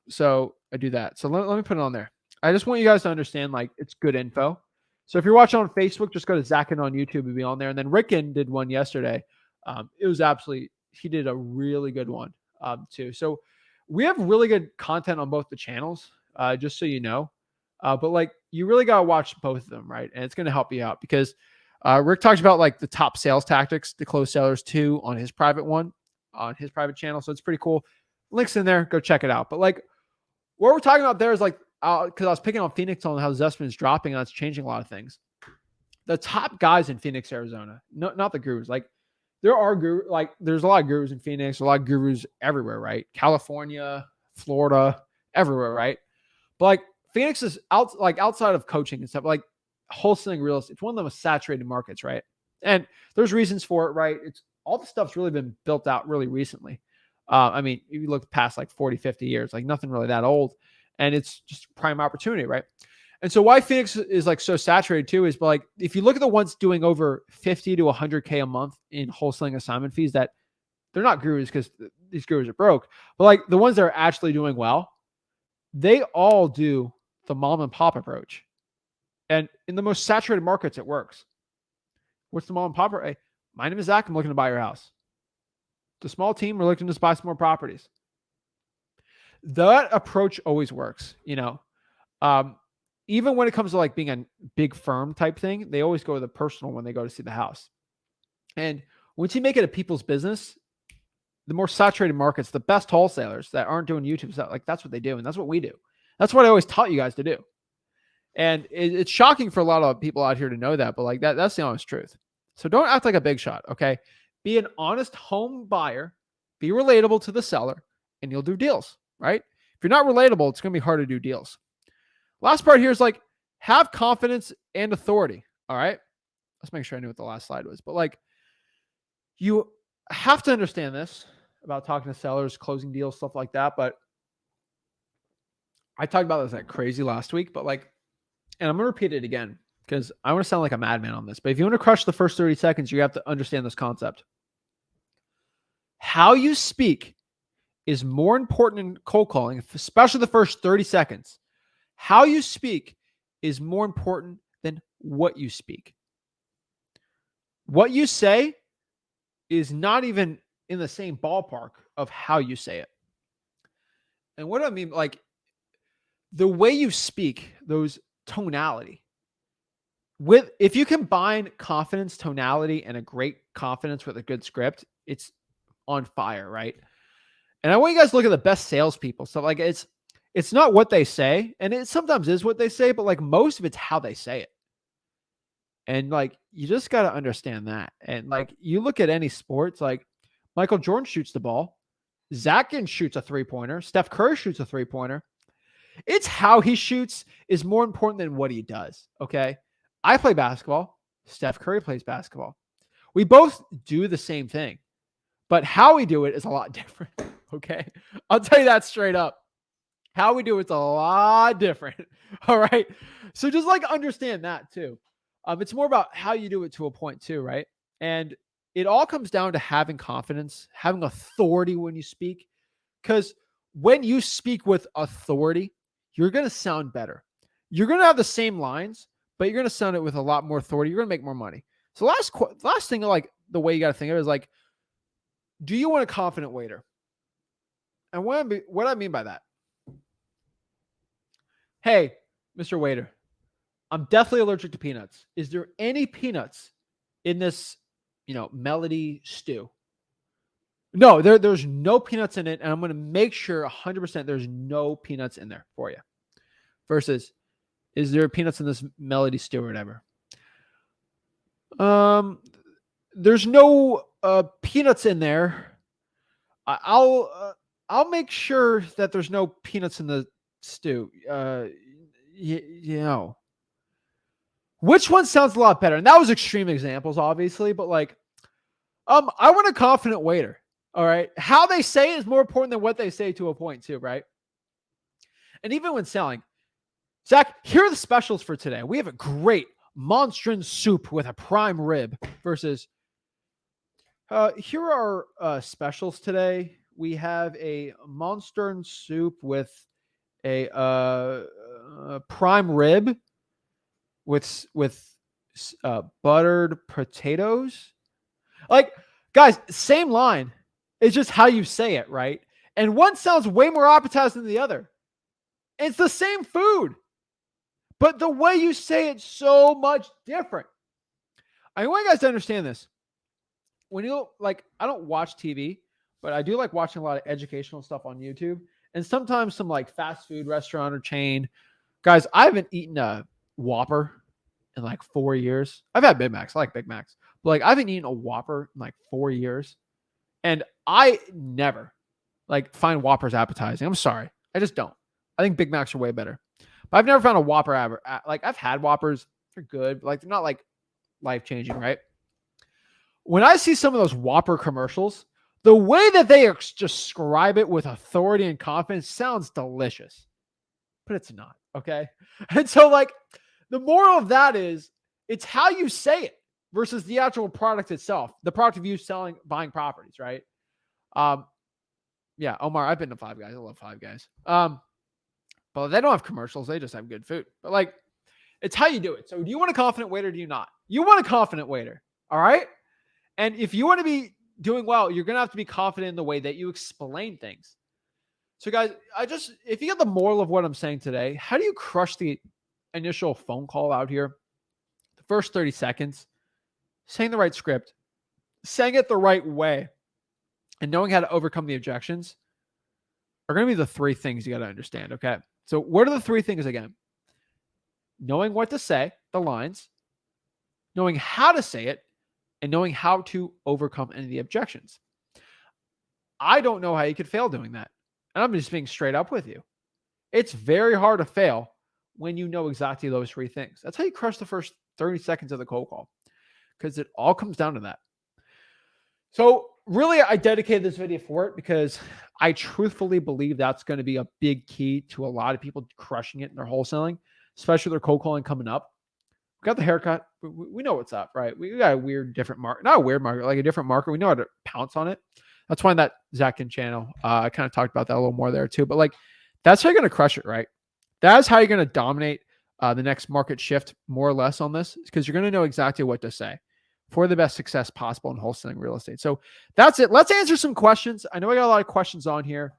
[SPEAKER 1] So I do that. So let me put it on there. I just want you guys to understand, like, it's good info. So if you're watching on Facebook, just go to Zachin on YouTube and be on there. And then Ricken did one yesterday. It was absolutely he did a really good one too. So we have really good content on both the channels, just so you know. But like you really gotta watch both of them, right? And it's gonna help you out because Rick talks about like the top sales tactics to close sellers too on his private one, on his private channel. So it's pretty cool. Links in there, go check it out. But like what we're talking about there is like because I was picking on Phoenix on how Zussman is dropping and that's changing a lot of things. The top guys in Phoenix, Arizona, not the gurus. Like there are gurus, like there's a lot of gurus in Phoenix, a lot of gurus everywhere, right? California, Florida, everywhere, right? But like Phoenix is outside of coaching and stuff, like wholesaling real estate. It's one of the most saturated markets, right? And there's reasons for it, right? It's all the stuff's really been built out really recently. I mean, if you look past like 40, 50 years, like nothing really that old. And it's just prime opportunity, right? And so why Phoenix is like so saturated too is, but like if you look at the ones doing over 50 to 100K a month in wholesaling assignment fees, that they're not gurus because these gurus are broke, but like the ones that are actually doing well, they all do the mom and pop approach. And in the most saturated markets, it works. What's the mom and pop? Hey, my name is Zach. I'm looking to buy your house. It's a small team. We're looking to just buy some more properties. That approach always works, you know. Even when it comes to like being a big firm type thing, they always go to the personal when they go to see the house. And once you make it a people's business, the more saturated markets, the best wholesalers that aren't doing YouTube stuff, like that's what they do. And that's what we do. That's what I always taught you guys to do. And it's shocking for a lot of people out here to know that, but like that's the honest truth. So don't act like a big shot. Okay. Be an honest home buyer, be relatable to the seller, and you'll do deals, right? If you're not relatable, it's going to be hard to do deals. Last part here is like have confidence and authority. All right. Let's make sure I knew what the last slide was. But like you have to understand this about talking to sellers, closing deals, stuff like that. But I talked about this like crazy last week, but like, and I'm going to repeat it again because I want to sound like a madman on this. But if you want to crush the first 30 seconds, you have to understand this concept. How you speak is more important in cold calling, especially the first 30 seconds. How you speak is more important than what you speak. What you say is not even in the same ballpark of how you say it. And what do I mean? Like the way you speak, those tonality. If you combine confidence, tonality, and a great confidence with a good script, it's on fire, right? And I want you guys to look at the best salespeople. So like it's not what they say, and it sometimes is what they say, but like most of it's how they say it. And like you just got to understand that. And like you look at any sports, like Michael Jordan shoots the ball, Zach shoots a 3-pointer, Steph Curry shoots a 3-pointer. It's how he shoots is more important than what he does. Okay. I play basketball. Steph Curry plays basketball. We both do the same thing, but how we do it is a lot different. Okay. I'll tell you that straight up. How we do it's a lot different. All right. So just like understand that too. It's more about how you do it to a point too, right? And it all comes down to having confidence, having authority when you speak. Because when you speak with authority, you're going to sound better. You're going to have the same lines, but you're going to sound it with a lot more authority. You're going to make more money. So last thing, like the way you got to think of it is like, do you want a confident waiter? And what I mean by that? Hey, Mr. Waiter, I'm definitely allergic to peanuts. Is there any peanuts in this, melody stew? No, there's no peanuts in it, and I'm going to make sure 100% there's no peanuts in there for you. Versus, is there peanuts in this melody stew or whatever? There's no peanuts in there. I'll make sure that there's no peanuts in the stew. Which one sounds a lot better? And that was extreme examples, obviously, but like, I want a confident waiter. All right. How they say is more important than what they say to a point too, right? And even when selling, Zach, here are the specials for today. We have a great monstrous soup with a prime rib versus here are specials today. We have a monstrous soup with a prime rib with buttered potatoes. Like, guys, same line, It's just how you say it, right? And one sounds way more appetizing than the other. It's the same food, but the way you say it's so much different. I want you guys to understand this. When you like, I don't watch TV, but I do like watching a lot of educational stuff on YouTube, and sometimes some like fast food restaurant or chain. Guys, I haven't eaten a Whopper in like 4 years. I've had Big Macs. I like Big Macs, but like I haven't eaten a Whopper in like 4 years, and I never like find Whoppers appetizing. I'm sorry, I just don't. I think Big Macs are way better, but I've never found a Whopper like I've had Whoppers. They're good, but like they're not like life changing, right? When I see some of those Whopper commercials, the way that they describe it with authority and confidence sounds delicious, but it's not. Okay. And so, like, the moral of that is it's how you say it versus the actual product itself, the product of you buying properties, right? Yeah, Omar, I've been to Five Guys. I love Five Guys. But they don't have commercials. They just have good food. But like, it's how you do it. So do you want a confident waiter or do you not? You want a confident waiter. All right. And if you want to be doing well, you're going to have to be confident in the way that you explain things. So guys, if you get the moral of what I'm saying today, how do you crush the initial phone call out here? The first 30 seconds, saying the right script, saying it the right way, and knowing how to overcome the objections are going to be the three things you got to understand. Okay. So what are the three things again? Knowing what to say, the lines, knowing how to say it, and knowing how to overcome any of the objections. I don't know how you could fail doing that. And I'm just being straight up with you. It's very hard to fail when you know exactly those three things. That's how you crush the first 30 seconds of the cold call, because it all comes down to that. So really, I dedicated this video for it because I truthfully believe that's going to be a big key to a lot of people crushing it in their wholesaling, especially their cold calling coming up. We got the haircut. We know what's up, right? We got a weird, different market, not a weird market, like a different market. We know how to pounce on it. That's why that Zackin channel, I kind of talked about that a little more there too. But like, that's how you're going to crush it, right? That's how you're going to dominate the next market shift more or less on this, because you're going to know exactly what to say for the best success possible in wholesaling real estate. So that's it. Let's answer some questions. I know I got a lot of questions on here.